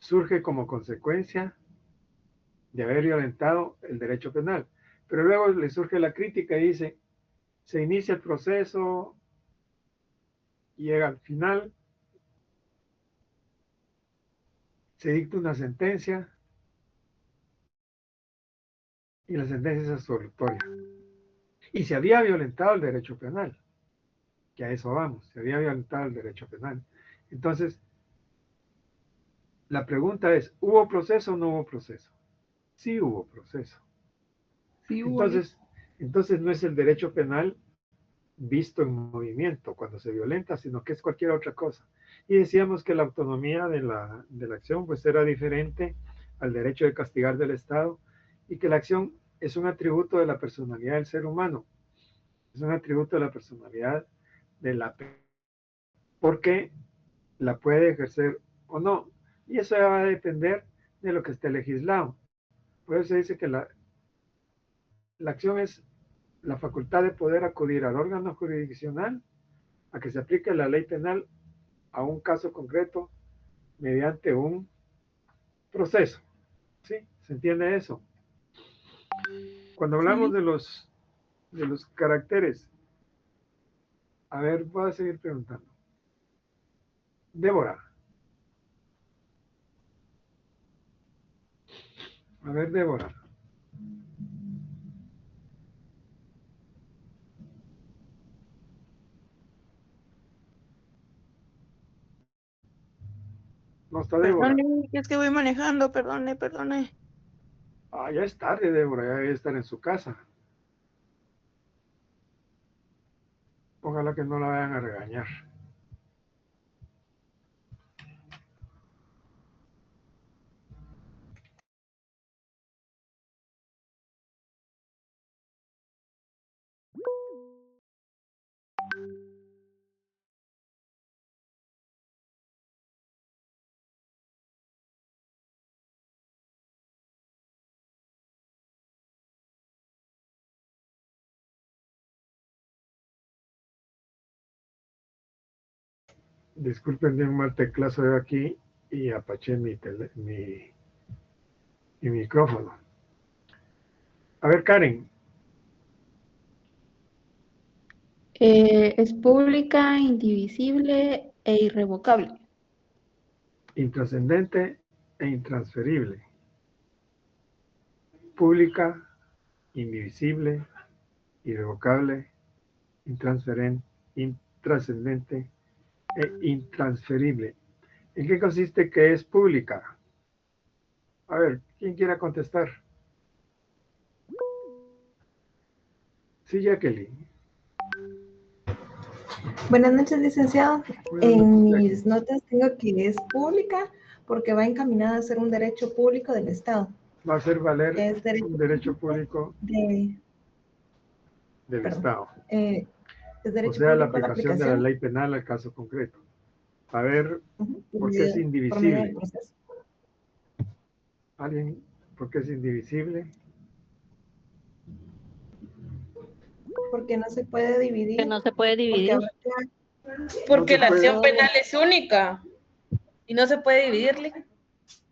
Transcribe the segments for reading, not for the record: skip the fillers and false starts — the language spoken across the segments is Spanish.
surge como consecuencia de haber violentado el derecho penal. Pero luego le surge la crítica y dice, se inicia el proceso, llega al final, se dicta una sentencia y la sentencia es absolutoria. Y se había violentado el derecho penal, que a eso vamos, se había violentado el derecho penal. Entonces, la pregunta es, ¿hubo proceso o no hubo proceso? Sí hubo proceso. Sí, Entonces no es el derecho penal visto en movimiento cuando se violenta, sino que es cualquier otra cosa. Y decíamos que la autonomía de la acción pues era diferente al derecho de castigar del Estado y que la acción es un atributo de la personalidad del ser humano, es un atributo de la personalidad de la porque la puede ejercer o no. Y eso va a depender de lo que esté legislado. Por eso se dice que la acción es la facultad de poder acudir al órgano jurisdiccional a que se aplique la ley penal a un caso concreto mediante un proceso. ¿Sí? ¿Se entiende eso? Cuando hablamos sí. de los caracteres, a ver, voy a seguir preguntando. Débora. A ver, Débora. No está Débora. Perdone, es que voy manejando, perdone. Ah, ya es tarde, Débora, ya debe estar en su casa. Ojalá que no la vayan a regañar. Disculpen de un mal teclazo de aquí y apaché mi micrófono. A ver, Karen. Es pública, indivisible e irrevocable. Intrascendente e intransferible. Pública, indivisible, irrevocable, intrascendente e intransferible. ¿En qué consiste que es pública? A ver, ¿quién quiera contestar? Sí, Jacqueline. Buenas noches, licenciado. Buenas noches, En mis Jacqueline. notas tengo que es pública porque va encaminada a ser un derecho público del Estado. Va a hacer valer Es derecho un derecho público público de, del perdón, Estado. es O derecho sea, la público la aplicación de la aplicación ley penal al caso concreto. A ver, ¿por qué es por medio del indivisible? proceso. ¿Alguien? ¿Por qué es indivisible? Porque no se puede Que dividir, no se puede porque dividir. abarca Porque No la se puede. acción penal es única y no se puede dividirle.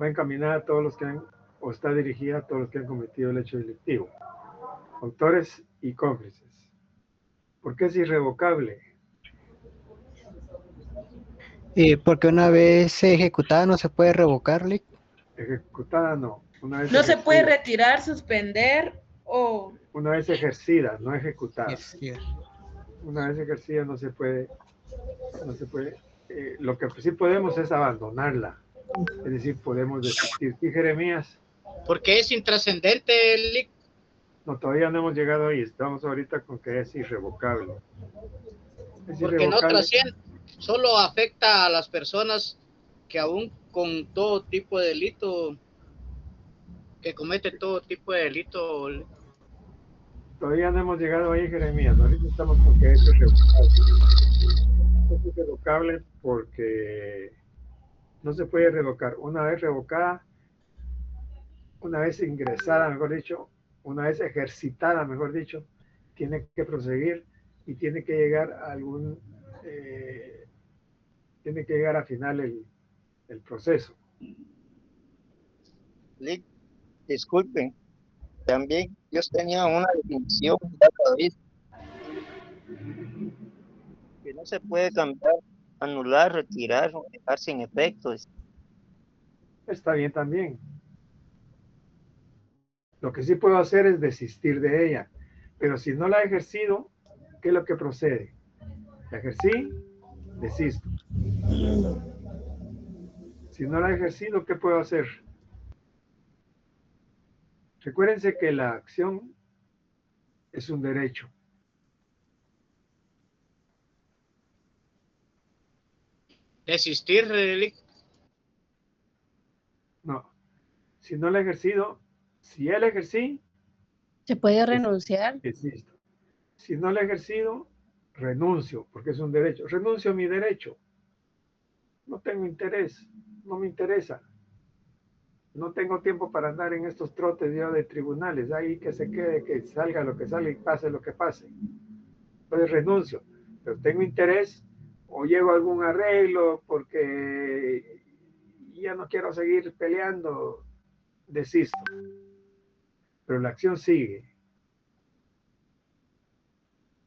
Va encaminada a todos los que han, o está dirigida a todos los que han cometido el hecho delictivo. Autores y cómplices. ¿Por qué es irrevocable? Porque una vez ejecutada no se puede revocarle. Ejecutada no. Una vez No se puede ejercida. retirar, suspender o... Una vez ejercida, no ejecutada. Sí. Una vez ejercida no se puede, lo que sí podemos es abandonarla. Es decir, podemos desistir. ¿Y Jeremías? Porque es intrascendente, No, todavía no hemos llegado ahí. Estamos ahorita con que es irrevocable. Es porque no irrevocable. trasciende, solo afecta a las personas que aún con todo tipo de delito, que cometen todo tipo de delito. Todavía no hemos llegado ahí, Jeremías. Ahorita estamos con que es irrevocable. Es irrevocable porque no se puede revocar. Una vez revocada, una vez ingresada, mejor dicho, una vez ejercitada, mejor dicho, tiene que proseguir y tiene que llegar a algún, tiene que llegar a final el proceso. Lick, disculpen, también Dios tenía una definición para David, que no se puede cambiar, anular, retirar o dejar sin efectos. Está bien también. Lo que sí puedo hacer es desistir de ella. Pero si no la he ejercido, ¿qué es lo que procede? La ejercí, desisto. Si no la he ejercido, ¿qué puedo hacer? Recuérdense que la acción es un derecho. Desistir, Lick. No. Si no la he ejercido, si ya la ejercí, ¿Se puede renunciar? desisto. Si no la he ejercido, renuncio, porque es un derecho. Renuncio a mi derecho. No tengo interés, no me interesa. No tengo tiempo para andar en estos trotes yo de tribunales. Ahí que se quede, que salga lo que salga y pase lo que pase. Entonces renuncio. Pero tengo interés o llego a algún arreglo porque ya no quiero seguir peleando, desisto. Pero la acción sigue.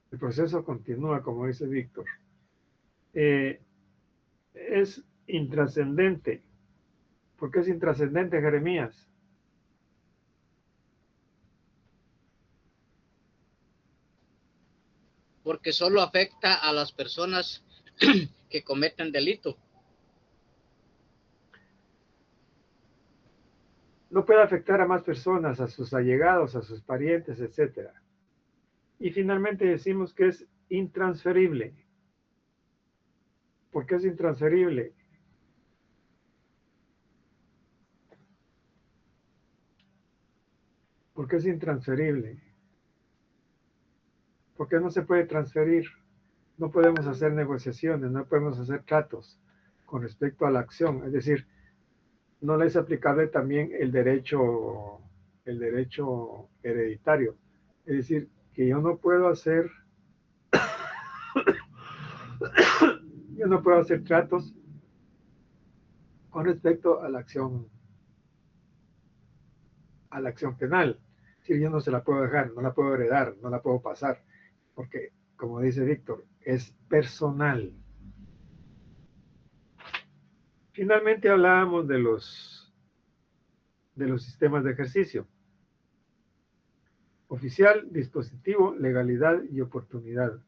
El proceso continúa, como dice Víctor. Es intrascendente. ¿Por qué es intrascendente, Jeremías? Porque solo afecta a las personas que cometen delito. No puede afectar a más personas, a sus allegados, a sus parientes, etc. Y finalmente decimos que es intransferible. ¿Por qué es intransferible? ¿Por qué es intransferible? Porque no se puede transferir. No podemos hacer negociaciones, no podemos hacer tratos con respecto a la acción. Es decir, no le es aplicable también el derecho hereditario. Es decir, que yo no puedo hacer tratos con respecto a la acción penal. Es decir, yo no se la puedo dejar, no la puedo heredar, no la puedo pasar, porque, como dice Víctor, es personal. Finalmente hablábamos de los sistemas de ejercicio. Oficial, dispositivo, legalidad y oportunidad.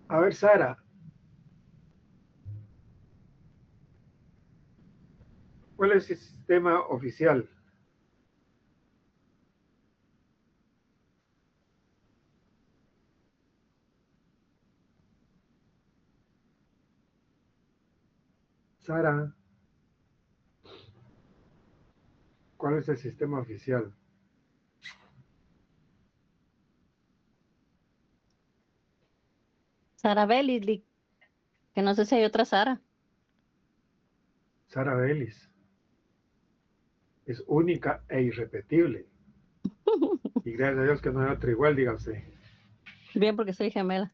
A ver, Sara. ¿Cuál es el sistema oficial? Sara. ¿Cuál es el sistema oficial? Sara Bellis, que no sé si hay otra Sara. Sara Bellis. Es única e irrepetible. Y gracias a Dios que no hay otra igual, diga usted. Bien, porque soy gemela.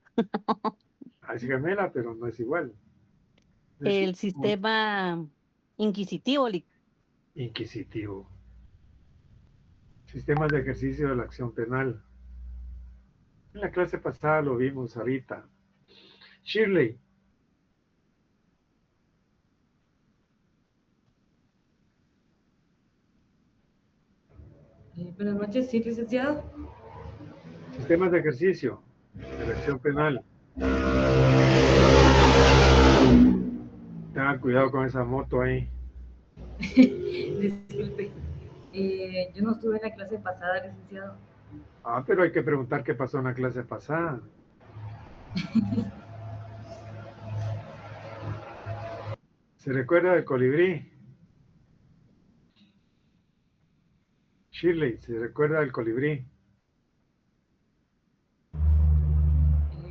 Es gemela, pero no es igual. El sistema inquisitivo, inquisitivo. Sistemas de ejercicio de la acción penal. En la clase pasada lo vimos ahorita. Shirley. Buenas noches, sí, licenciado. Sistemas de ejercicio de la acción penal. Tengan cuidado con esa moto ahí. Disculpe. Yo no estuve en la clase pasada, licenciado. Ah, pero hay que preguntar qué pasó en la clase pasada. ¿Se recuerda del colibrí? Shirley, ¿se recuerda del colibrí?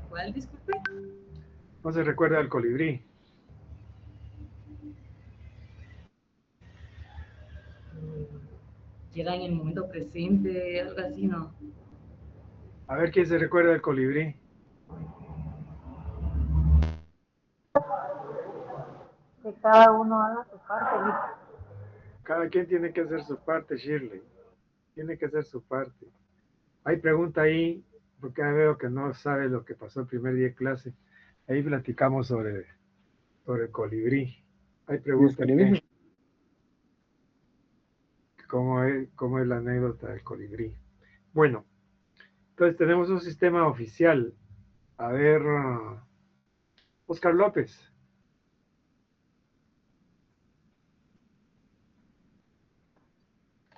¿Cuál, disculpe? ¿No se recuerda del colibrí? Que era en el momento presente, algo así, ¿no? A ver, ¿quién se recuerda del colibrí? Que cada uno haga su parte. Cada quien tiene que hacer su parte, Shirley. Tiene que hacer su parte. Hay pregunta ahí, porque ya veo que no sabe lo que pasó el primer día de clase. Ahí platicamos sobre el colibrí. Hay pregunta aquí. ¿Cómo es la anécdota del colibrí? Bueno, entonces tenemos un sistema oficial. A ver, Oscar López.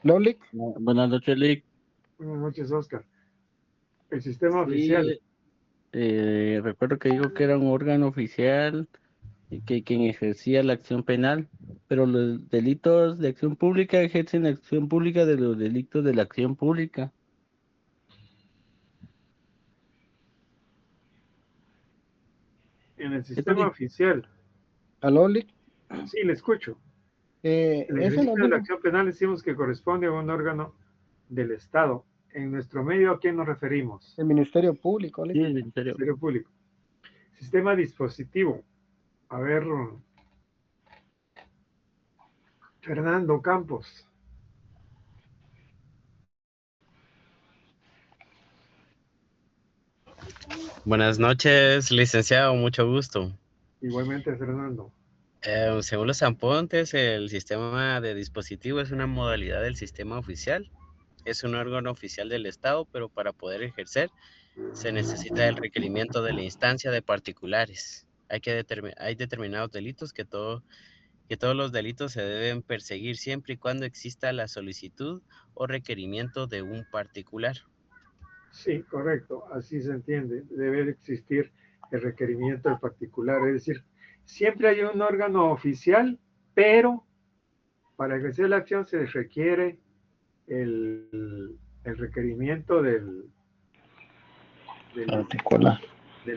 ¿No, Lick? Buenas noches, Lick. Buenas noches, Oscar. El sistema oficial. Recuerdo que dijo que era un órgano oficial y que quien ejercía la acción penal, pero los delitos de acción pública ejercen la acción pública de los delitos de la acción pública. En el sistema oficial. ¿Aló, Lick? Sí, le escucho. Eso El ejercicio nos de la dijo acción penal decimos que corresponde a un órgano del Estado. En nuestro medio, ¿a quién nos referimos? el Ministerio Público, Lick. Sí, el Ministerio. Ministerio Público. Sistema dispositivo. A ver, Fernando Campos. Buenas noches, licenciado, mucho gusto. Igualmente, Fernando. Según los apuntes, el sistema de dispositivo es una modalidad del sistema oficial. Es un órgano oficial del Estado, pero para poder ejercer se necesita el requerimiento de la instancia de particulares. Hay determinados delitos que todos los delitos se deben perseguir siempre y cuando exista la solicitud o requerimiento de un particular. Sí, correcto, así se entiende. Debe existir el requerimiento del particular, es decir, siempre hay un órgano oficial, pero para ejercer la acción se requiere el requerimiento del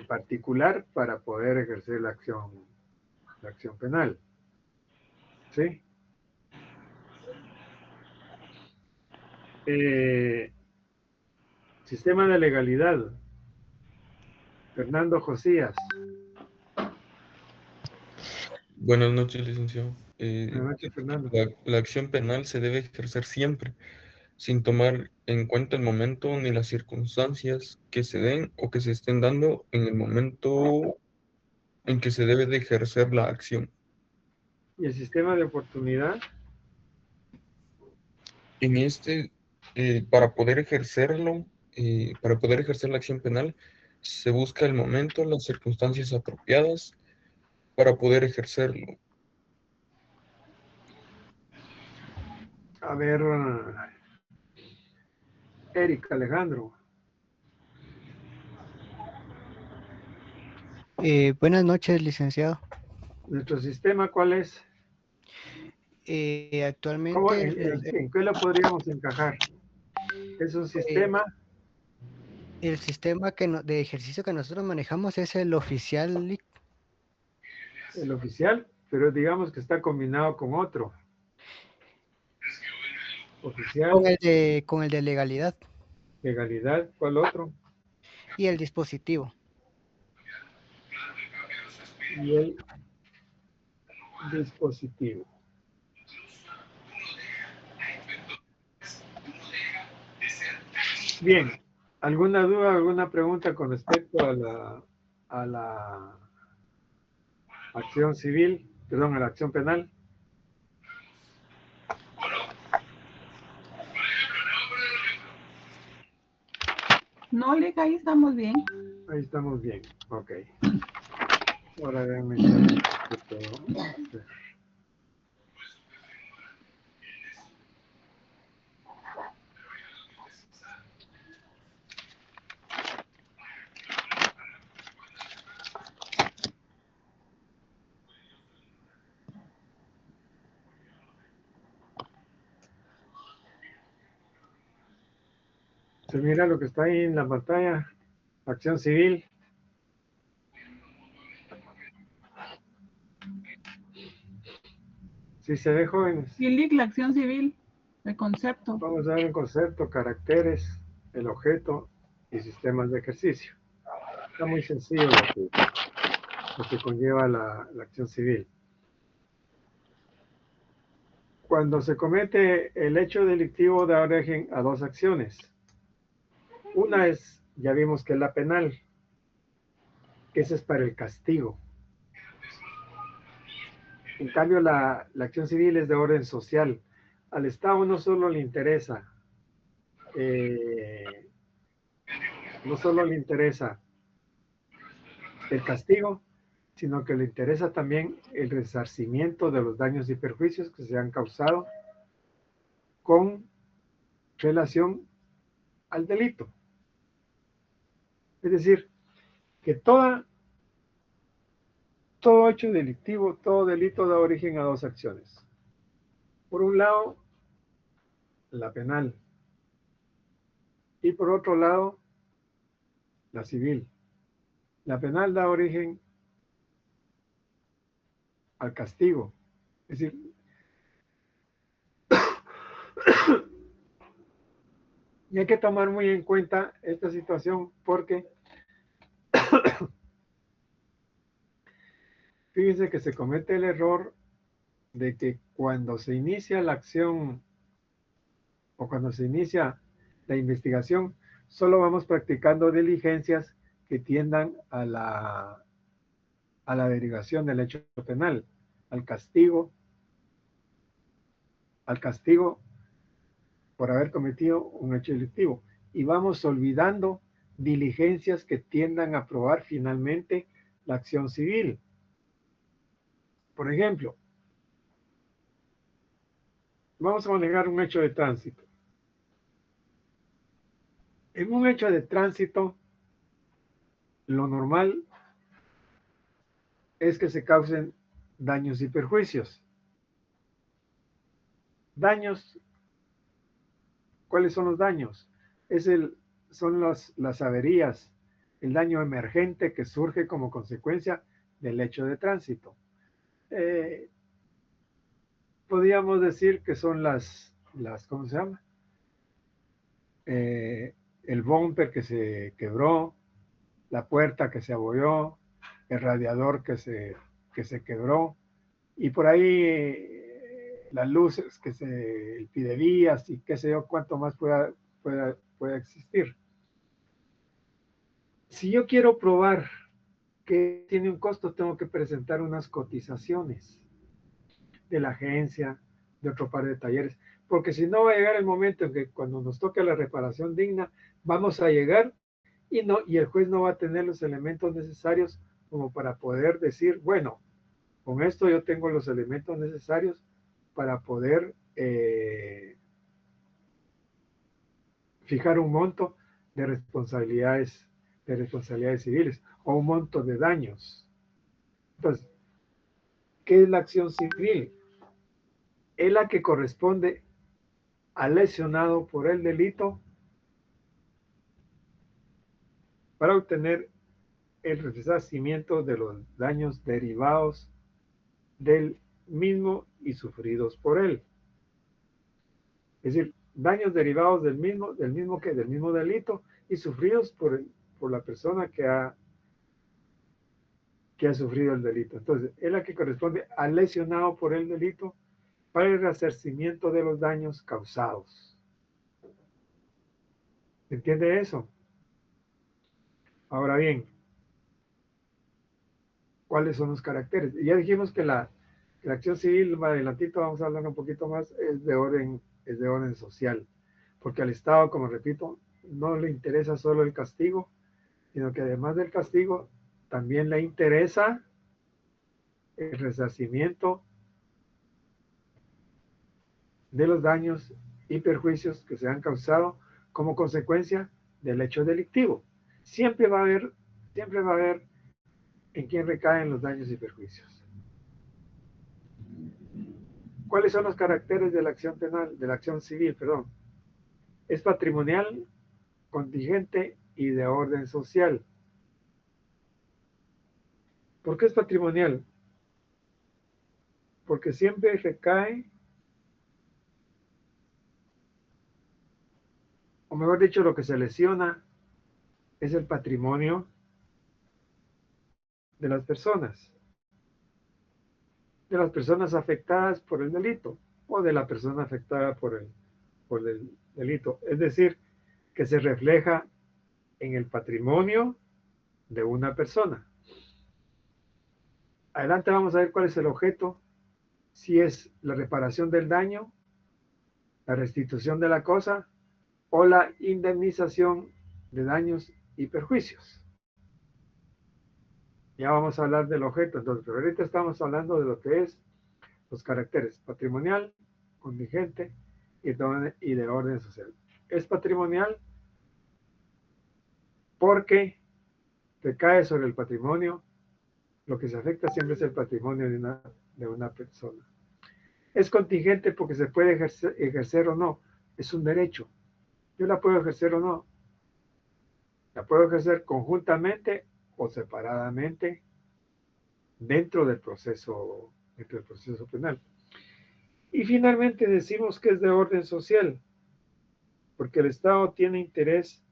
particular para poder ejercer la acción penal. ¿Sí? Sistema de legalidad. Fernando Josías. Buenas noches, licenciado. Buenas noches, Fernando. La acción penal se debe ejercer siempre, sin tomar en cuenta el momento ni las circunstancias que se den o que se estén dando en el momento en que se debe de ejercer la acción. ¿Y el sistema de oportunidad? En para poder ejercerlo, para poder ejercer la acción penal, se busca el momento, las circunstancias apropiadas para poder ejercerlo. A ver, Eric Alejandro. Buenas noches, licenciado. ¿Nuestro sistema cuál es? Actualmente... ¿En qué lo podríamos encajar? ¿Es un sistema? El sistema de ejercicio que nosotros manejamos es el oficial, Lick. El oficial, pero digamos que está combinado con otro. Oficial. Con el de legalidad. Legalidad, ¿cuál otro? Y el dispositivo. Y el dispositivo. Bien, ¿alguna duda, alguna pregunta con respecto a la acción civil, perdón, a la acción penal? No, Lick, ahí estamos bien. Ahí estamos bien, ok. Ahora déjenme echar. Se mira lo que está ahí en la pantalla, acción civil. Si se ve, jóvenes. Sí, Lick, la acción civil, el concepto. Vamos a ver el concepto, caracteres, el objeto y sistemas de ejercicio. Está muy sencillo lo que conlleva la acción civil. Cuando se comete el hecho delictivo da origen a dos acciones. Una es, ya vimos que es la penal, que esa es para el castigo. En cambio, la acción civil es de orden social. Al Estado no solo le interesa, el castigo, sino que le interesa también el resarcimiento de los daños y perjuicios que se han causado con relación al delito. Es decir, que todo hecho delictivo, todo delito da origen a dos acciones. Por un lado, la penal, y por otro lado, la civil. La penal da origen al castigo. Es decir, y hay que tomar muy en cuenta esta situación porque fíjense que se comete el error de que cuando se inicia la acción o cuando se inicia la investigación, solo vamos practicando diligencias que tiendan a la derivación del hecho penal, al castigo por haber cometido un hecho delictivo. Y vamos olvidando diligencias que tiendan a probar finalmente la acción civil. Por ejemplo, vamos a manejar un hecho de tránsito. En un hecho de tránsito, lo normal es que se causen daños y perjuicios. Daños, ¿cuáles son los daños? Son las averías, el daño emergente que surge como consecuencia del hecho de tránsito. Podríamos decir que son ¿cómo se llama? El bumper que se quebró, la puerta que se abolló, el radiador que se quebró, y por ahí las luces, el pidevías y qué sé yo, cuánto más pueda existir. Si yo quiero probar que tiene un costo, tengo que presentar unas cotizaciones de la agencia, de otro par de talleres, porque si no va a llegar el momento en que cuando nos toque la reparación digna, vamos a llegar y el juez no va a tener los elementos necesarios como para poder decir, bueno, con esto yo tengo los elementos necesarios para poder fijar un monto de responsabilidades civiles o un monto de daños. Entonces, ¿qué es la acción civil? Es la que corresponde al lesionado por el delito para obtener el resarcimiento de los daños derivados del mismo y sufridos por él. Es decir, daños derivados del mismo delito y sufridos por la persona que ha sufrido el delito. Entonces, es la que corresponde al lesionado por el delito para el resarcimiento de los daños causados. ¿Se entiende eso? Ahora bien, ¿cuáles son los caracteres? Ya dijimos que la acción civil, más adelantito vamos a hablar un poquito más, es de orden social, porque al Estado, como repito, no le interesa solo el castigo, sino que además del castigo, también le interesa el resarcimiento de los daños y perjuicios que se han causado como consecuencia del hecho delictivo. Siempre va a haber en quién recaen los daños y perjuicios. ¿Cuáles son los caracteres de la acción penal, de la acción civil, perdón? Es patrimonial, contingente y de orden social. ¿Por qué es patrimonial? Porque siempre recae, o mejor dicho, lo que se lesiona es el patrimonio de las personas afectadas por el delito. o de la persona afectada por el delito. Es decir, que se refleja en el patrimonio de una persona. Adelante vamos a ver cuál es el objeto, si es la reparación del daño, la restitución de la cosa o la indemnización de daños y perjuicios. Ya vamos a hablar del objeto, entonces, pero ahorita estamos hablando de lo que es los caracteres patrimonial, contingente y de orden social. Es patrimonial porque recae sobre el patrimonio. Lo que se afecta siempre es el patrimonio de una persona. Es contingente porque se puede ejercer o no. Es un derecho. Yo la puedo ejercer o no. La puedo ejercer conjuntamente o separadamente dentro del proceso penal. Y finalmente decimos que es de orden social, porque el Estado tiene interés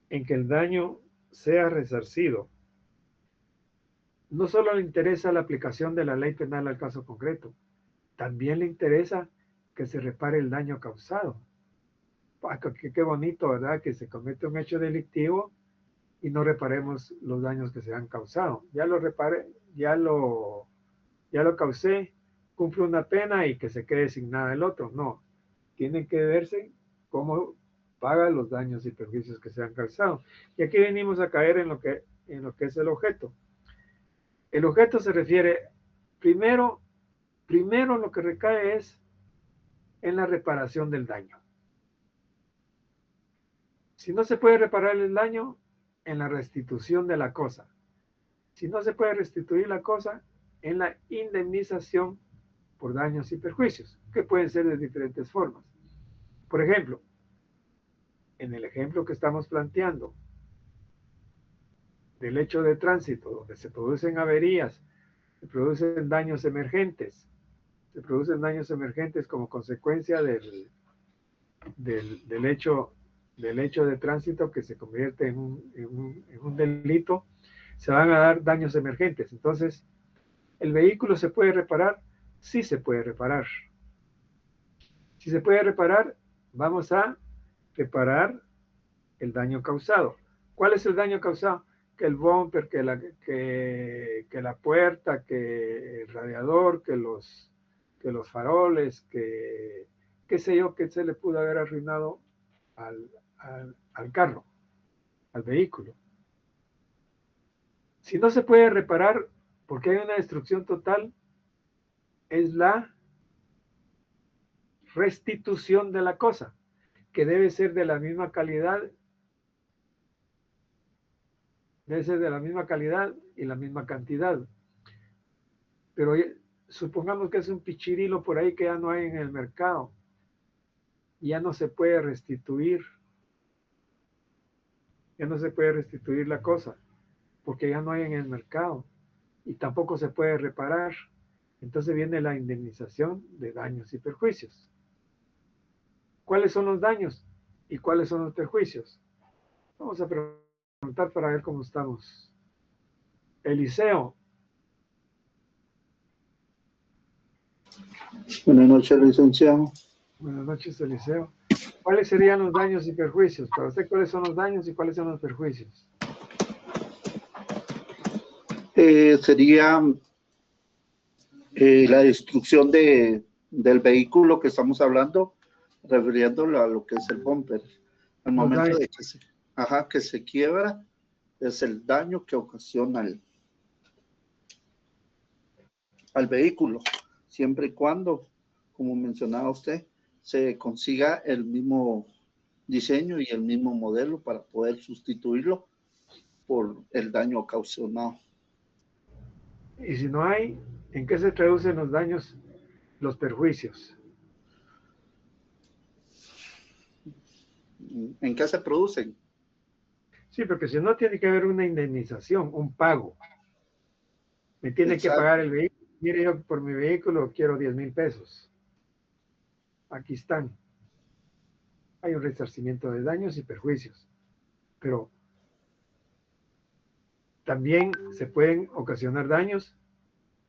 en que el daño sea resarcido. No solo le interesa la aplicación de la ley penal al caso concreto, también le interesa que se repare el daño causado. Qué bonito, ¿verdad? Que se comete un hecho delictivo y no reparemos los daños que se han causado. Ya lo reparé, ya lo causé, cumple una pena y que se quede sin nada el otro. No, tienen que verse cómo paga los daños y perjuicios que se han causado. Y aquí venimos a caer en lo que es el objeto. El objeto se refiere, primero lo que recae es en la reparación del daño. Si no se puede reparar el daño, en la restitución de la cosa. Si no se puede restituir la cosa, en la indemnización por daños y perjuicios, que pueden ser de diferentes formas. Por ejemplo, en el ejemplo que estamos planteando, del hecho de tránsito, donde se producen averías, se producen daños emergentes, como consecuencia del hecho de tránsito que se convierte en un delito, se van a dar daños emergentes. Entonces, ¿el vehículo se puede reparar? Sí se puede reparar. Si se puede reparar, vamos a reparar el daño causado. ¿Cuál es el daño causado? Que el bumper, que la puerta, que el radiador, que los faroles, que qué sé yo, que se le pudo haber arruinado al carro, al vehículo. Si no se puede reparar porque hay una destrucción total, es la restitución de la cosa, que debe ser de la misma calidad. Debe ser de la misma calidad y la misma cantidad. Pero supongamos que es un pichirilo por ahí que ya no hay en el mercado. Ya no se puede restituir. Ya no se puede restituir la cosa, porque ya no hay en el mercado. Y tampoco se puede reparar. Entonces viene la indemnización de daños y perjuicios. ¿Cuáles son los daños y cuáles son los perjuicios? Vamos a preguntar para ver cómo estamos. Eliseo. Buenas noches, licenciado. Buenas noches, Eliseo. ¿Cuáles serían los daños y perjuicios? Para usted, ¿cuáles son los daños y cuáles son los perjuicios? Sería la destrucción del vehículo que estamos hablando, refiriéndolo a lo que es el bumper. Al momento de que se quiebra, es el daño que ocasiona al vehículo, siempre y cuando, como mencionaba usted, se consiga el mismo diseño y el mismo modelo para poder sustituirlo por el daño ocasionado. Y si no hay, ¿en qué se traducen los daños, los perjuicios? ¿En qué se producen? Sí, porque si no tiene que haber una indemnización, un pago. Me tiene que pagar el vehículo. Mire, yo por mi vehículo quiero 10,000 pesos. Aquí están. Hay un resarcimiento de daños y perjuicios. Pero también se pueden ocasionar daños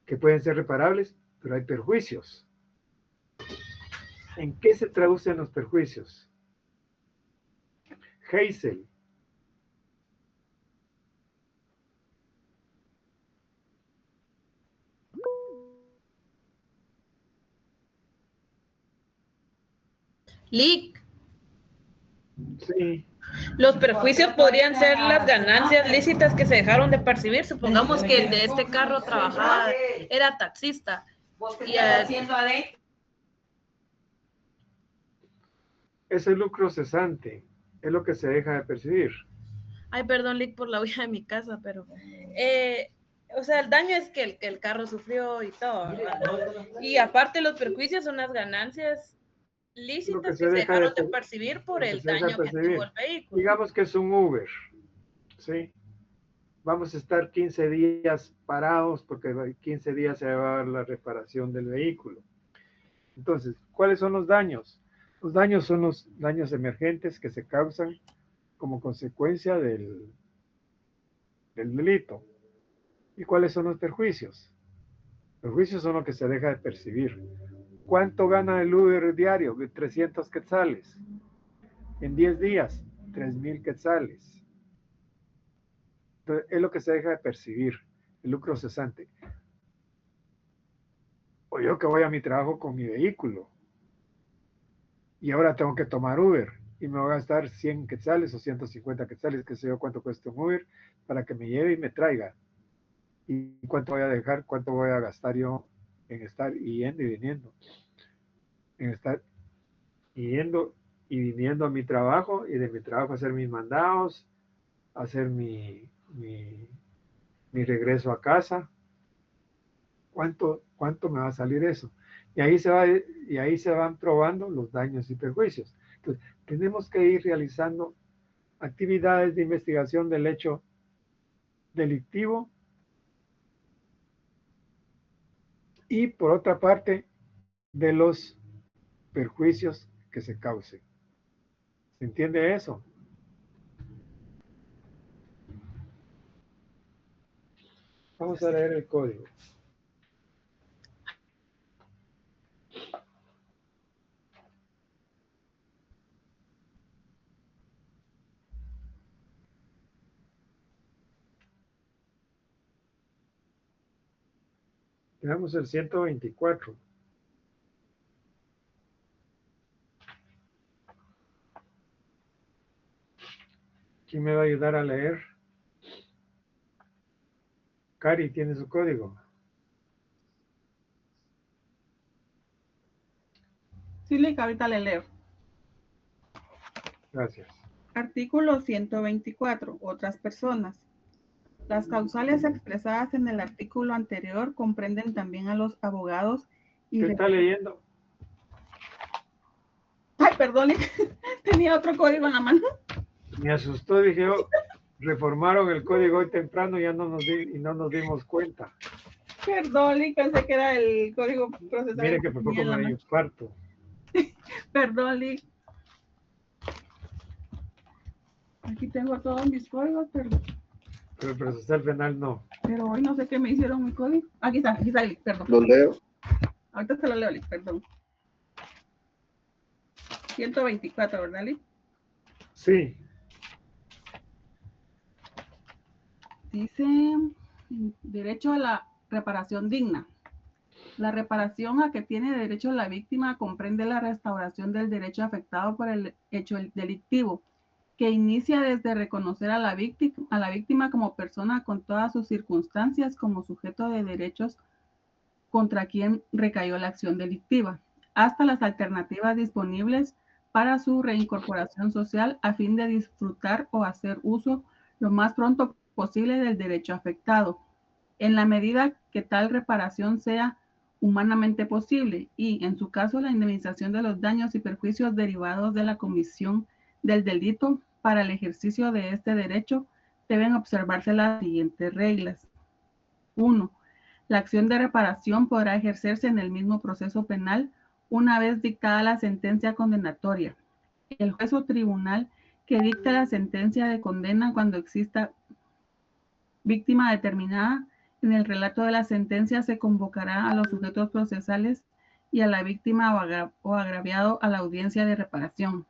que pueden ser reparables, pero hay perjuicios. ¿En qué se traducen los perjuicios? Hazel. Lick. Sí. Los perjuicios podrían ser las ganancias lícitas que se dejaron de percibir. Supongamos que el de este carro trabajaba, era taxista. Y Ese lucro cesante es lo que se deja de percibir. ay, perdón, Lick, por la huella de mi casa, pero o sea, el daño es que el carro sufrió y todo, ¿verdad? Y aparte los perjuicios son las ganancias lícitas que se dejaron de percibir por el daño que tuvo el vehículo. Digamos que es un Uber, ¿sí? Vamos a estar 15 días parados porque 15 días se va a dar la reparación del vehículo. Entonces, ¿cuáles son los daños? Los daños son los daños emergentes que se causan como consecuencia del delito. ¿Y cuáles son los perjuicios? Los perjuicios son lo que se deja de percibir. ¿Cuánto gana el Uber diario? 300 quetzales. En 10 días, 3,000 quetzales. Entonces, es lo que se deja de percibir, el lucro cesante. O yo que voy a mi trabajo con mi vehículo y ahora tengo que tomar Uber y me voy a gastar 100 quetzales o 150 quetzales, que sé yo cuánto cuesta un Uber, para que me lleve y me traiga. ¿Y cuánto voy a dejar, cuánto voy a gastar yo en estar yendo y viniendo? En estar yendo y viniendo a mi trabajo y de mi trabajo hacer mis mandados, hacer mi regreso a casa. ¿Cuánto me va a salir eso? Y ahí se van probando los daños y perjuicios. Entonces, tenemos que ir realizando actividades de investigación del hecho delictivo y, por otra parte, de los perjuicios que se causen. ¿Se entiende eso? Vamos a leer el código. Tenemos el 124. ¿Quién me va a ayudar a leer? Cari, ¿tiene su código? Sí, Lick, ahorita le leo. Gracias. Artículo 124. Otras personas. Las causales expresadas en el artículo anterior comprenden también a los abogados y... ¿Qué está leyendo? Ay, perdón, tenía otro código en la mano. Me asustó, dije, oh, reformaron el código hoy temprano y ya no nos dimos cuenta. Perdón, Lick, pensé que era el código procesal. Mire que por poco me infarto. Perdón, Lick. Aquí tengo todos mis códigos, perdón. Pero el procesal penal no. Pero hoy no sé qué me hicieron mi código. Aquí está, Lick, perdón. Lo leo. Ahorita se lo leo, Lick, perdón. 124, ¿verdad, Lick? Sí. Dice derecho a la reparación digna. La reparación a que tiene derecho la víctima comprende la restauración del derecho afectado por el hecho delictivo, que inicia desde reconocer a la víctima como persona con todas sus circunstancias como sujeto de derechos contra quien recayó la acción delictiva, hasta las alternativas disponibles para su reincorporación social a fin de disfrutar o hacer uso lo más pronto posible del derecho afectado, en la medida que tal reparación sea humanamente posible y, en su caso, la indemnización de los daños y perjuicios derivados de la comisión del delito. Para el ejercicio de este derecho deben observarse las siguientes reglas. 1. La acción de reparación podrá ejercerse en el mismo proceso penal una vez dictada la sentencia condenatoria. El juez o tribunal que dicte la sentencia de condena cuando exista víctima determinada En el relato de la sentencia se convocará a los sujetos procesales y a la víctima o agraviado a la audiencia de reparación,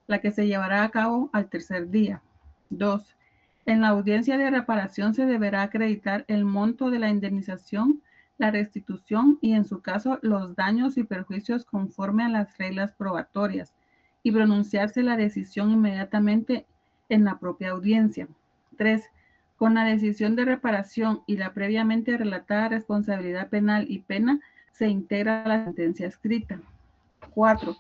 la que se llevará a cabo al tercer día. 2. En la audiencia de reparación se deberá acreditar el monto de la indemnización, la restitución y, en su caso, los daños y perjuicios conforme a las reglas probatorias y pronunciarse la decisión inmediatamente en la propia audiencia. 3. Con la decisión de reparación y la previamente relatada responsabilidad penal y pena, se integra la sentencia escrita. 4.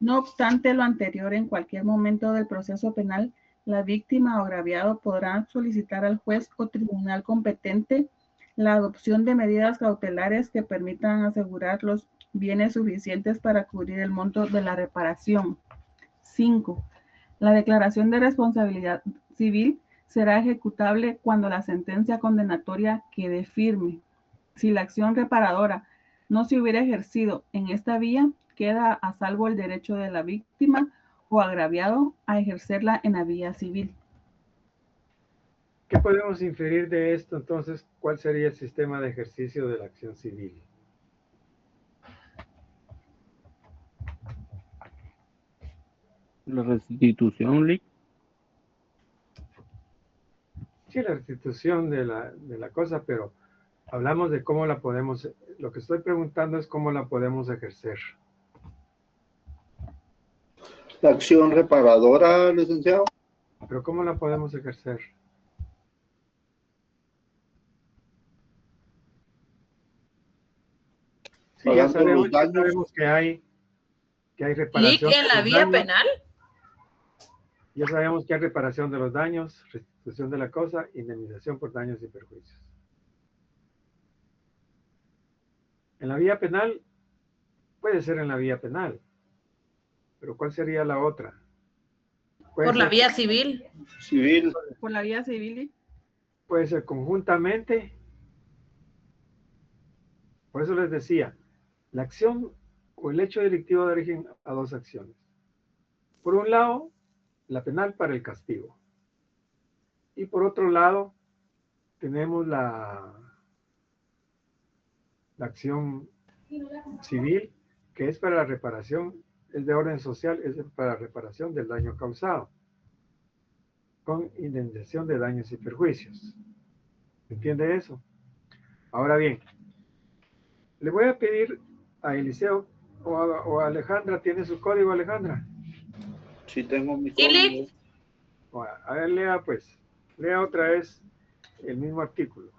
No obstante lo anterior, en cualquier momento del proceso penal, la víctima o agraviado podrá solicitar al juez o tribunal competente la adopción de medidas cautelares que permitan asegurar los bienes suficientes para cubrir el monto de la reparación. 5. La declaración de responsabilidad civil será ejecutable cuando la sentencia condenatoria quede firme. Si la acción reparadora no se hubiera ejercido en esta vía, queda a salvo el derecho de la víctima o agraviado a ejercerla en la vía civil. ¿Qué podemos inferir de esto entonces? ¿Cuál sería el sistema de ejercicio de la acción civil? La restitución, Lick. Sí, la restitución de la cosa, pero hablamos de cómo la podemos, lo que estoy preguntando es cómo la podemos ejercer. La acción reparadora, licenciado. Pero ¿cómo la podemos ejercer? Sí, ya sabemos que hay reparación. ¿Y en la vía penal? Ya sabemos que hay reparación de los daños, restitución de la cosa, indemnización por daños y perjuicios. En la vía penal, puede ser en la vía penal, pero ¿cuál sería la otra? Por la vía civil. Civil. Por la vía civil. Puede ser conjuntamente. Por eso les decía, la acción o el hecho delictivo da origen a dos acciones. Por un lado, la penal para el castigo. Y por otro lado, tenemos la acción civil, que es para la reparación, es de orden social, es para la reparación del daño causado, con indemnización de daños y perjuicios. ¿Entiende eso? Ahora bien, le voy a pedir a Eliseo o a Alejandra, ¿tiene su código, Alejandra? Sí, tengo mi código. A ver, lea pues, lea otra vez el mismo artículo.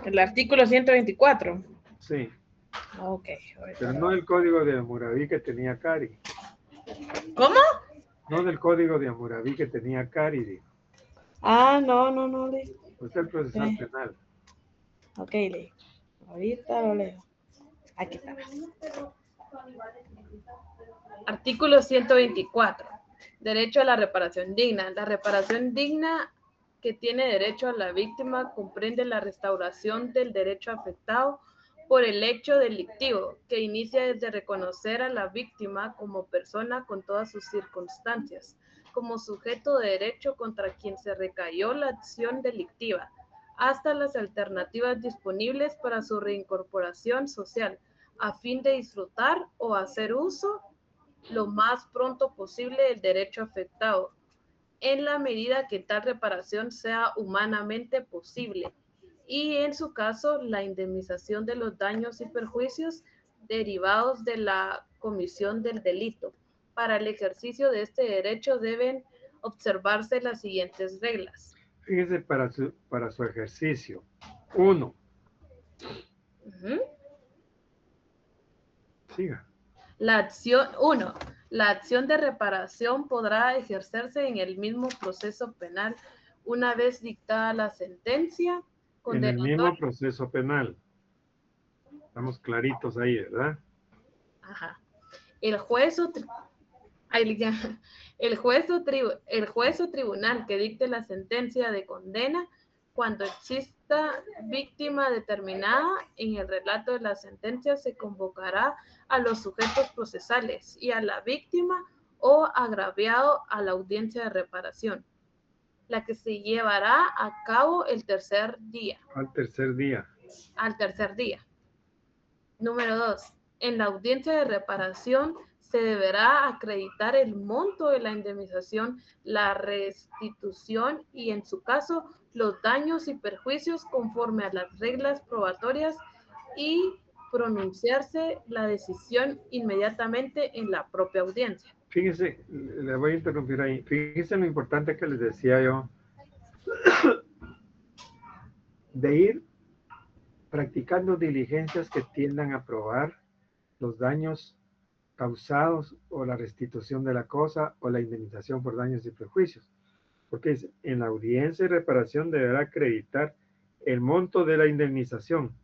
El artículo 124. Sí. Ok. Pero no el código de Hammurabi que tenía Cari. ¿Cómo? No del código de Hammurabi que tenía Cari, digo. Ah, no. Usted el procesal penal. Ok, leo. Ahorita lo leo. Aquí está. Artículo 124. Derecho a la reparación digna. La reparación digna que tiene derecho a la víctima comprende la restauración del derecho afectado por el hecho delictivo, que inicia desde reconocer a la víctima como persona con todas sus circunstancias, como sujeto de derecho contra quien se recayó la acción delictiva, hasta las alternativas disponibles para su reincorporación social, a fin de disfrutar o hacer uso lo más pronto posible del derecho afectado, en la medida que tal reparación sea humanamente posible, y en su caso la indemnización de los daños y perjuicios derivados de la comisión del delito. Para el ejercicio de este derecho deben observarse las siguientes reglas. Fíjese para su ejercicio. 1. Siga. La acción de reparación podrá ejercerse en el mismo proceso penal una vez dictada la sentencia. En el mismo proceso penal. Estamos claritos ahí, ¿verdad? Ajá. El juez o tribunal que dicte la sentencia de condena, cuando exista víctima determinada en el relato de la sentencia, se convocará a los sujetos procesales y a la víctima o agraviado a la audiencia de reparación. la que se llevará a cabo el tercer día. Al tercer día. Al tercer día. Número 2. En la audiencia de reparación se deberá acreditar el monto de la indemnización, la restitución y, en su caso, los daños y perjuicios conforme a las reglas probatorias y pronunciarse la decisión inmediatamente en la propia audiencia. Fíjese, le voy a interrumpir ahí. Fíjese lo importante que les decía yo de ir practicando diligencias que tiendan a probar los daños causados o la restitución de la cosa o la indemnización por daños y perjuicios. Porque dice, en la audiencia de reparación deberá acreditar el monto de la indemnización,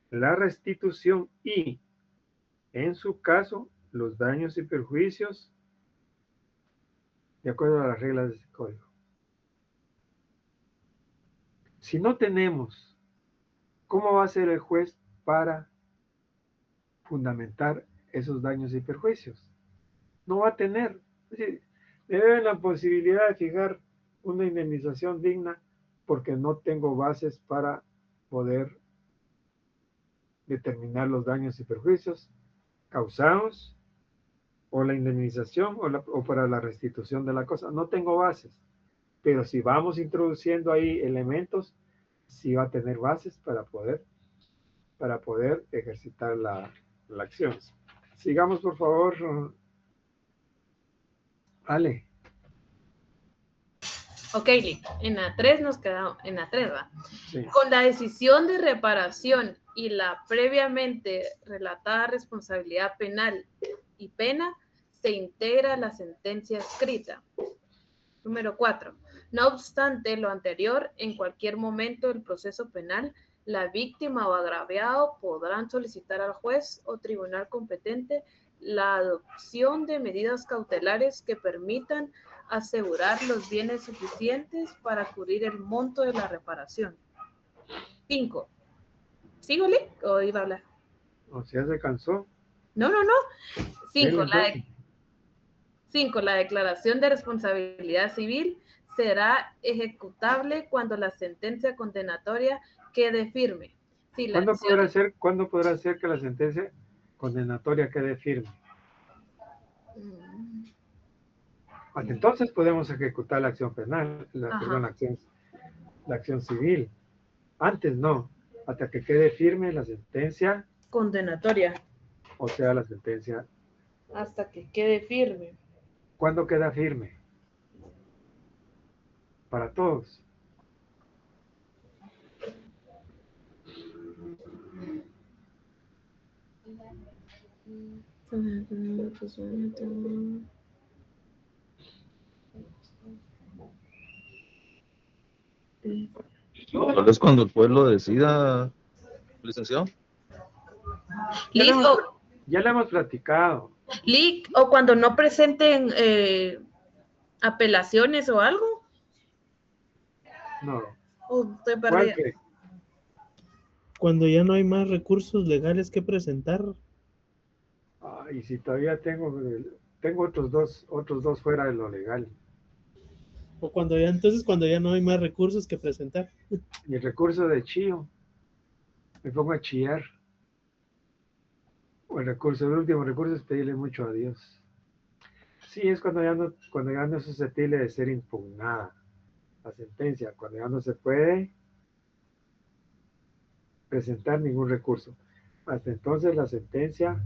la restitución y, en su caso, los daños y perjuicios de acuerdo a las reglas de ese código. Si no tenemos, ¿cómo va a ser el juez para fundamentar esos daños y perjuicios? No va a tener. Es decir, debe la posibilidad de fijar una indemnización digna porque no tengo bases para poder determinar los daños y perjuicios causados o la indemnización o para la restitución de la cosa. No tengo bases, pero si vamos introduciendo ahí elementos, sí va a tener bases para poder ejercitar la acción. Sigamos, por favor. Ale. Ok, Lick. En la 3 nos quedamos, en la 3 va. Sí. Con la decisión de reparación y la previamente relatada responsabilidad penal y pena, se integra la sentencia escrita. Número 4. No obstante lo anterior, en cualquier momento del proceso penal, la víctima o agraviado podrán solicitar al juez o tribunal competente la adopción de medidas cautelares que permitan asegurar los bienes suficientes para cubrir el monto de la reparación. 5. ¿Sigo, Lick, o iba a hablar? O sea, se cansó. No. 5. 5. La declaración de responsabilidad civil será ejecutable cuando la sentencia condenatoria quede firme. Si la ¿Cuándo podrá ser que la sentencia condenatoria quede firme? Hasta entonces podemos ejecutar la acción penal, la acción civil. Antes no, hasta que quede firme la sentencia condenatoria. O sea, la sentencia. Hasta que quede firme. ¿Cuándo queda firme? Para todos. Tal vez cuando el pueblo decida, licenciado. Ya lo hemos platicado. Lick, o cuando no presenten apelaciones o algo. No. Estoy perdida. Cuando ya no hay más recursos legales que presentar. Y si todavía tengo otros dos fuera de lo legal. O cuando ya no hay más recursos que presentar. Y el recurso de chío. Me pongo a chillar. O el último recurso es pedirle mucho a Dios. Sí, es cuando ya no es susceptible de ser impugnada la sentencia, cuando ya no se puede presentar ningún recurso. Hasta entonces la sentencia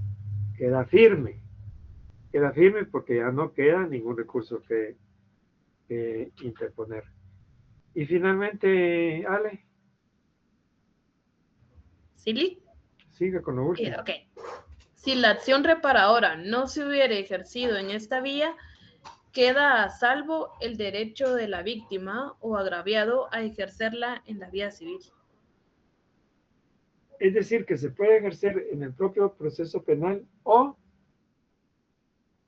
queda firme porque ya no queda ningún recurso que interponer. Y finalmente, Ale. ¿Sí? Sigue con lo último. Ok. Si la acción reparadora no se hubiera ejercido en esta vía, queda a salvo el derecho de la víctima o agraviado a ejercerla en la vía civil. Es decir, que se puede ejercer en el propio proceso penal o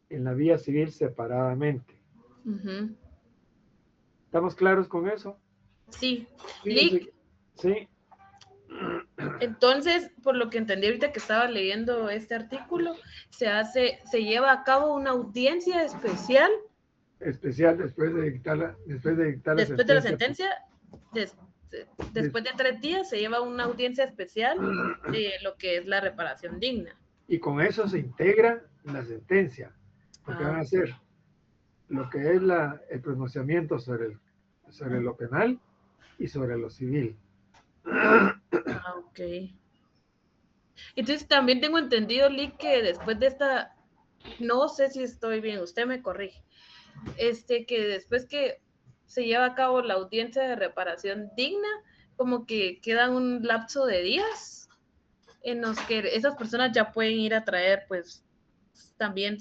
en la vía civil separadamente. ¿Estamos claros con eso? Sí. Lick. Sí. Entonces, por lo que entendí ahorita que estaba leyendo este artículo, se lleva a cabo una audiencia especial especial después de dictar la Después de la sentencia. sentencia, después de 3 días se lleva una audiencia especial de lo que es la reparación digna. Y con eso se integra la sentencia, porque van a hacer lo que es el pronunciamiento sobre lo penal y sobre lo civil. Ok. Entonces también tengo entendido, Lee, que después de esta, no sé si estoy bien, usted me corrige, que después que se lleva a cabo la audiencia de reparación digna, como que queda un lapso de días en los que esas personas ya pueden ir a traer, pues, también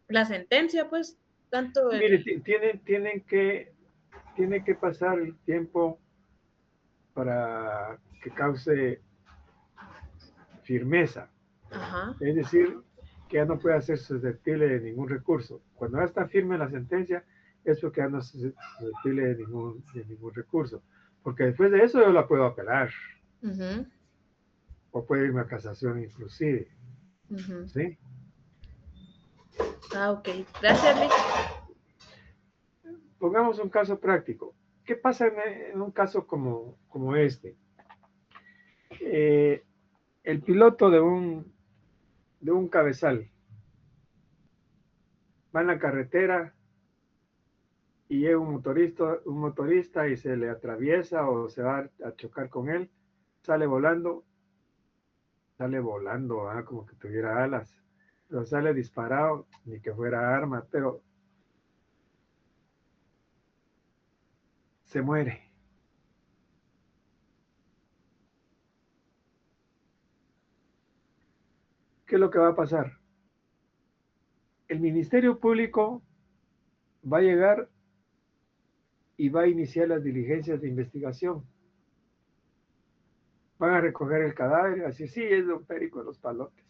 la sentencia, pues, tanto Mire, tiene que pasar el tiempo para que cause firmeza. Ajá. Es decir, que ya no puede ser susceptible de ningún recurso. Cuando ya está firme la sentencia, es porque ya no es susceptible de ningún recurso. Porque después de eso yo la puedo apelar. Uh-huh. O puede irme a casación inclusive. Uh-huh. ¿Sí? Ok. Gracias, Lee. Pongamos un caso práctico. ¿Qué pasa en un caso como este? El piloto de un cabezal va en la carretera y llega un motorista y se le atraviesa o se va a chocar con él, sale volando, como que tuviera alas, pero sale disparado, ni que fuera arma, pero se muere. ¿Qué es lo que va a pasar? El Ministerio Público va a llegar y va a iniciar las diligencias de investigación. Van a recoger el cadáver, así sí, es don Perico de los Palotes.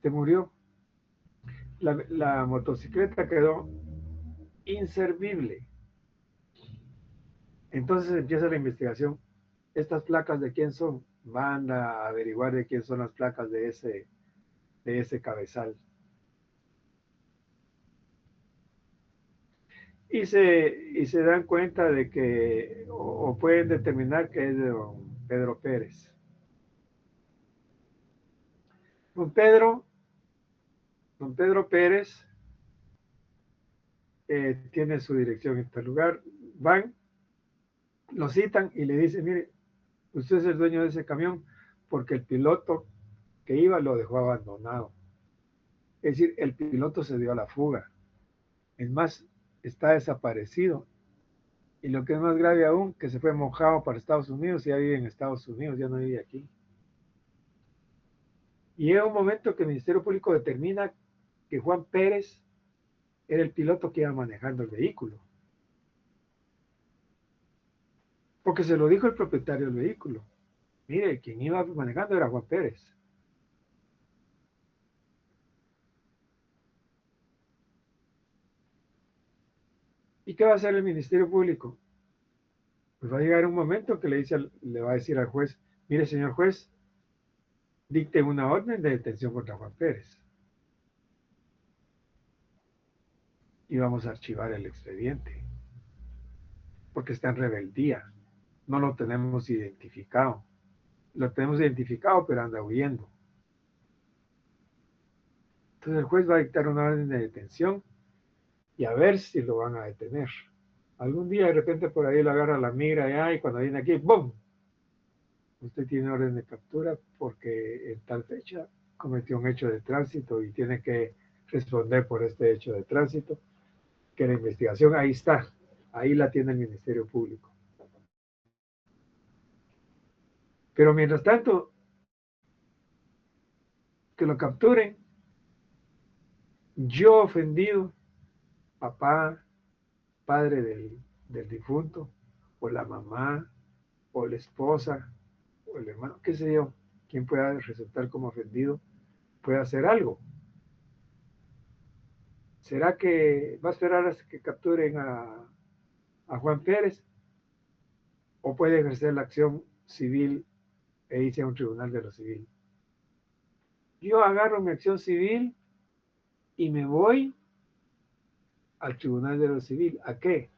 Se murió. La motocicleta quedó inservible. Entonces empieza la investigación. ¿Estas placas de quién son? Van a averiguar de quién son las placas de ese cabezal. Y se dan cuenta de que, o pueden determinar que es de don Pedro Pérez. Don Pedro Pérez tiene su dirección en este lugar. Van, lo citan y le dicen, mire, usted es el dueño de ese camión porque el piloto que iba lo dejó abandonado. Es decir, el piloto se dio a la fuga. Es más, está desaparecido. Y lo que es más grave aún, que se fue mojado para Estados Unidos y ya vive en Estados Unidos, ya no vive aquí. Y llega un momento que el Ministerio Público determina que Juan Pérez era el piloto que iba manejando el vehículo. Porque se lo dijo el propietario del vehículo. Mire, quien iba manejando era Juan Pérez. ¿Y qué va a hacer el Ministerio Público? Pues va a llegar un momento que le va a decir al juez, mire señor juez, dicte una orden de detención contra Juan Pérez. Y vamos a archivar el expediente. Porque está en rebeldía. No lo tenemos identificado. Lo tenemos identificado, pero anda huyendo. Entonces el juez va a dictar una orden de detención y a ver si lo van a detener. Algún día de repente por ahí lo agarra la migra allá y cuando viene aquí, ¡bum! Usted tiene orden de captura porque en tal fecha cometió un hecho de tránsito y tiene que responder por este hecho de tránsito, que la investigación ahí está, ahí la tiene el Ministerio Público. Pero mientras tanto, que lo capturen, yo ofendido, papá, padre del difunto, o la mamá, o la esposa, o el hermano, qué sé yo, quien pueda resultar como ofendido, puede hacer algo. ¿Será que va a esperar hasta que capturen a Juan Pérez? ¿O puede ejercer la acción civil e irse a un tribunal de lo civil? Yo agarro mi acción civil y me voy al Tribunal de lo Civil. ¿A qué?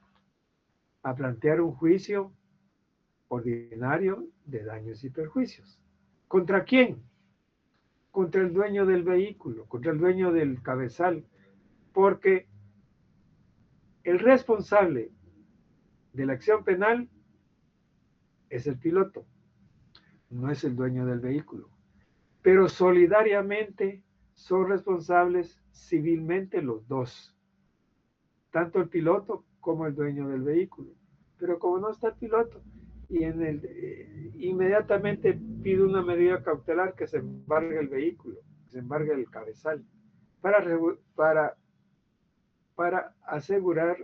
A plantear un juicio ordinario de daños y perjuicios. ¿Contra quién? Contra el dueño del vehículo, contra el dueño del cabezal, porque el responsable de la acción penal es el piloto, no es el dueño del vehículo. Pero solidariamente son responsables civilmente los dos, tanto el piloto como el dueño del vehículo. Pero como no está el piloto, y inmediatamente pide una medida cautelar que se embargue el vehículo, que se embargue el cabezal, para asegurar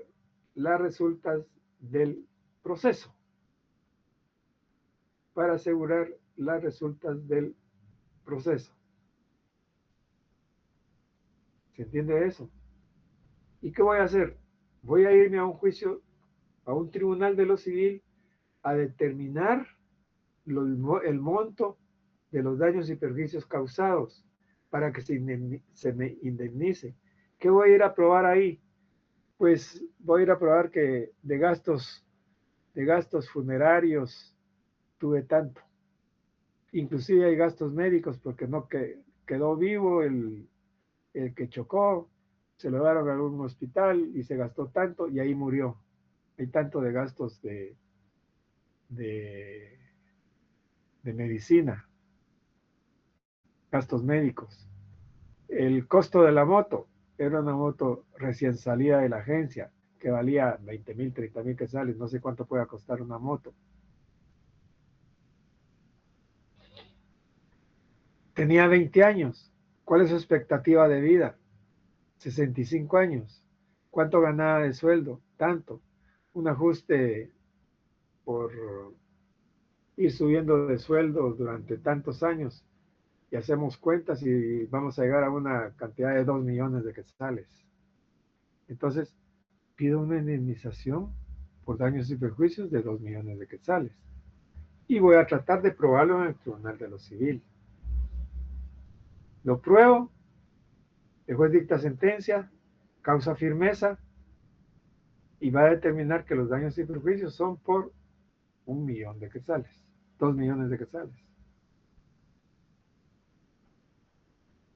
las resultas del proceso, para asegurar las resultas del proceso. ¿Se entiende eso? ¿Y qué voy a hacer? Voy a irme a un juicio, a un tribunal de lo civil, a determinar el monto de los daños y perjuicios causados para que se me indemnice. ¿Qué voy a ir a probar ahí? Pues voy a ir a probar que de gastos funerarios tuve tanto. Inclusive hay gastos médicos porque no quedó vivo el que chocó, se lo llevaron a un hospital y se gastó tanto y ahí murió. Hay tanto de gastos de medicina, gastos médicos. El costo de la moto, era una moto recién salida de la agencia que valía 20,000, 30,000 quetzales, no sé cuánto puede costar una moto. Tenía 20 años. ¿Cuál es su expectativa de vida? 65 años. ¿Cuánto ganaba de sueldo? Tanto. Un ajuste por ir subiendo de sueldo durante tantos años y hacemos cuentas y vamos a llegar a una cantidad de 2 millones de quetzales. Entonces, pido una indemnización por daños y perjuicios de 2 millones de quetzales. Y voy a tratar de probarlo en el Tribunal de lo Civil. Lo pruebo, el juez dicta sentencia, causa firmeza y va a determinar que los daños y perjuicios son por 1 millón de quetzales, 2 millones de quetzales.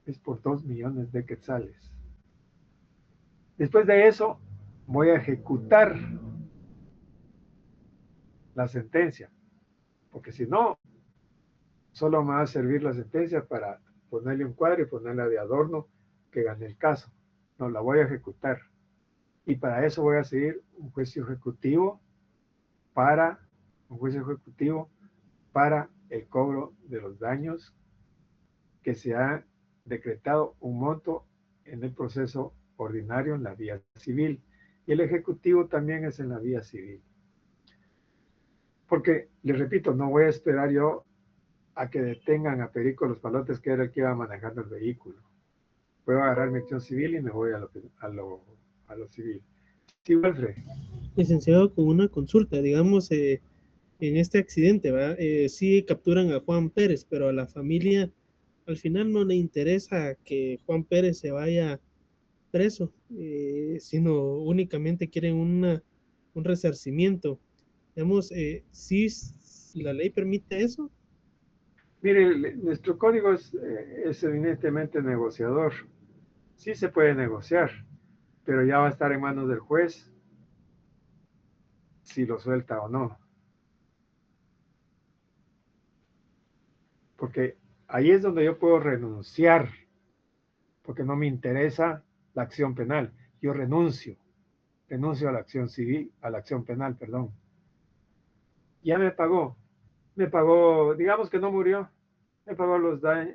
Es por 2 millones de quetzales. Después de eso, voy a ejecutar la sentencia, porque si no, solo me va a servir la sentencia para ponerle un cuadro y ponerla de adorno que gane el caso. No, la voy a ejecutar. Y para eso voy a seguir un juicio ejecutivo para el cobro de los daños que se ha decretado un monto en el proceso ordinario en la vía civil. Y el ejecutivo también es en la vía civil. Porque, les repito, no voy a esperar yo a que detengan a Perico Los Palotes, que era el que iba manejando el vehículo. Puedo agarrar mi acción civil y me voy a lo civil. Sí, Wilfred. Licenciado, con una consulta, digamos, en este accidente, ¿verdad? Sí capturan a Juan Pérez, pero a la familia al final no le interesa que Juan Pérez se vaya preso, sino únicamente quieren un resarcimiento. Digamos, ¿sí la ley permite eso? Mire, nuestro código es evidentemente negociador. Sí se puede negociar, pero ya va a estar en manos del juez si lo suelta o no. Porque ahí es donde yo puedo renunciar, porque no me interesa la acción penal. Yo renuncio a la acción civil, a la acción penal, perdón. Ya me pagó, digamos que no murió, me pagó los daños,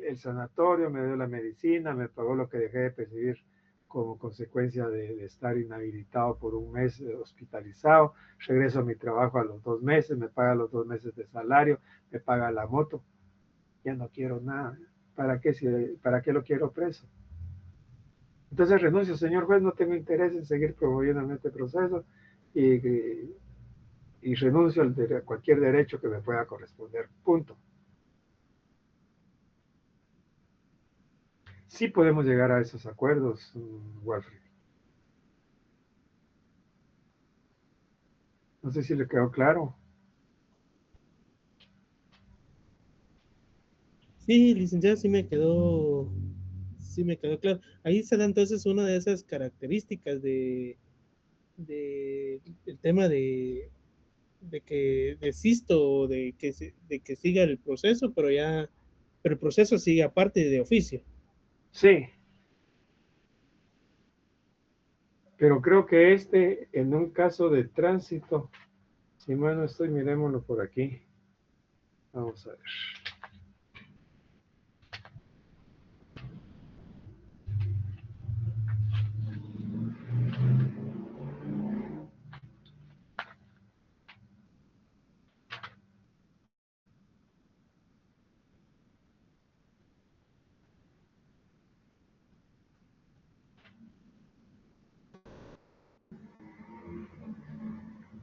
el sanatorio, me dio la medicina, me pagó lo que dejé de percibir como consecuencia de estar inhabilitado por un mes hospitalizado, regreso a mi trabajo a los 2 meses, me paga los 2 meses de salario, me paga la moto, ya no quiero nada, ¿para qué lo quiero preso? Entonces renuncio, señor juez, no tengo interés en seguir promoviendo en este proceso y renuncio a cualquier derecho que me pueda corresponder, punto. Sí podemos llegar a esos acuerdos, Walfred. sé si le quedó claro. Sí, licenciado, sí me quedó claro. Ahí se da entonces una de esas características de el tema de que desisto o de que siga el proceso, pero el proceso sigue aparte de oficio. Sí. Pero creo que en un caso de tránsito, si mal no estoy, mirémoslo por aquí. Vamos a ver.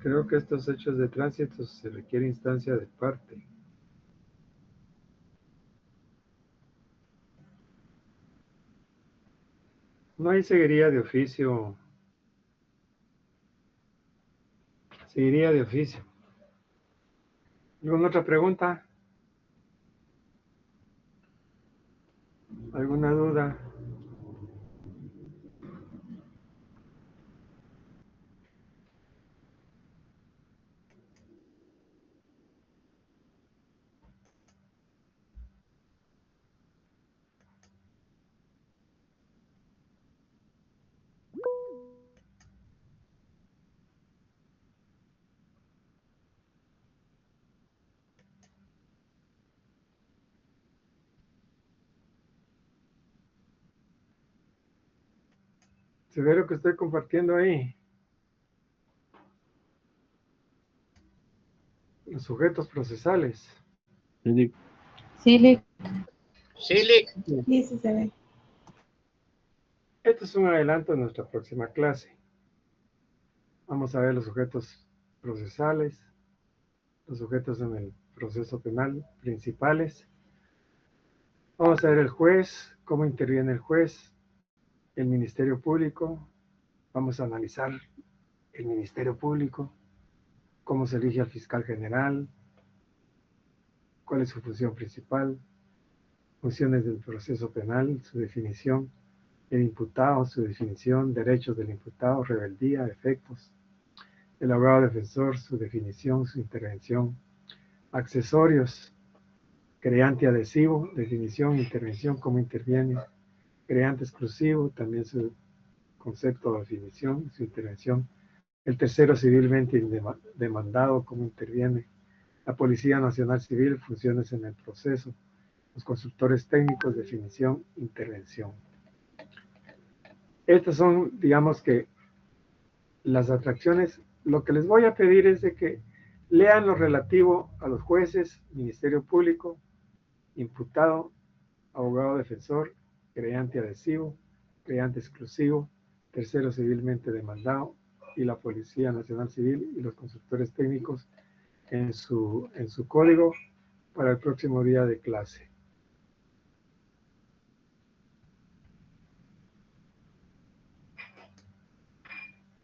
Creo que estos hechos de tránsito se requiere instancia de parte. No hay seguiría de oficio. Seguiría de oficio. ¿Alguna otra pregunta? ¿Alguna duda? ¿Se ve lo que estoy compartiendo ahí? Los sujetos procesales. Sí, Lick. Sí, Lick. Sí, Lick. Sí, sí se ve. Esto es un adelanto de nuestra próxima clase. Vamos a ver los sujetos procesales, los sujetos en el proceso penal principales. Vamos a ver el juez, cómo interviene el juez, el Ministerio Público. Vamos a analizar el Ministerio Público, cómo se elige al fiscal general, cuál es su función principal, funciones del proceso penal, su definición, el imputado, su definición, derechos del imputado, rebeldía, efectos, el abogado defensor, su definición, su intervención, accesorios, creante adhesivo, definición, intervención, cómo interviene, creante exclusivo, también su concepto de definición, su intervención, el tercero civilmente demandado, cómo interviene, la Policía Nacional Civil, funciones en el proceso, los consultores técnicos, definición, intervención. Estas son, digamos que, las atracciones. Lo que les voy a pedir es de que lean lo relativo a los jueces, Ministerio Público, imputado, abogado defensor, creante adhesivo, creante exclusivo, tercero civilmente demandado y la Policía Nacional Civil y los consultores técnicos en su código para el próximo día de clase.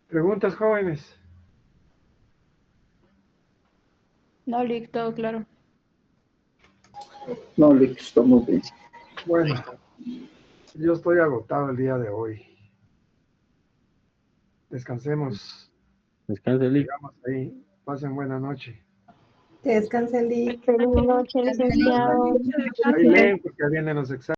¿Preguntas, jóvenes? No, Lick, todo claro. No, Lick, estamos bien. Bueno, yo estoy agotado el día de hoy. Descansemos. Descanse, Lick. Llegamos ahí. Pasen buena noche. Que descanse el día. Feliz noche, licenciado. Ahí leen porque vienen los exámenes.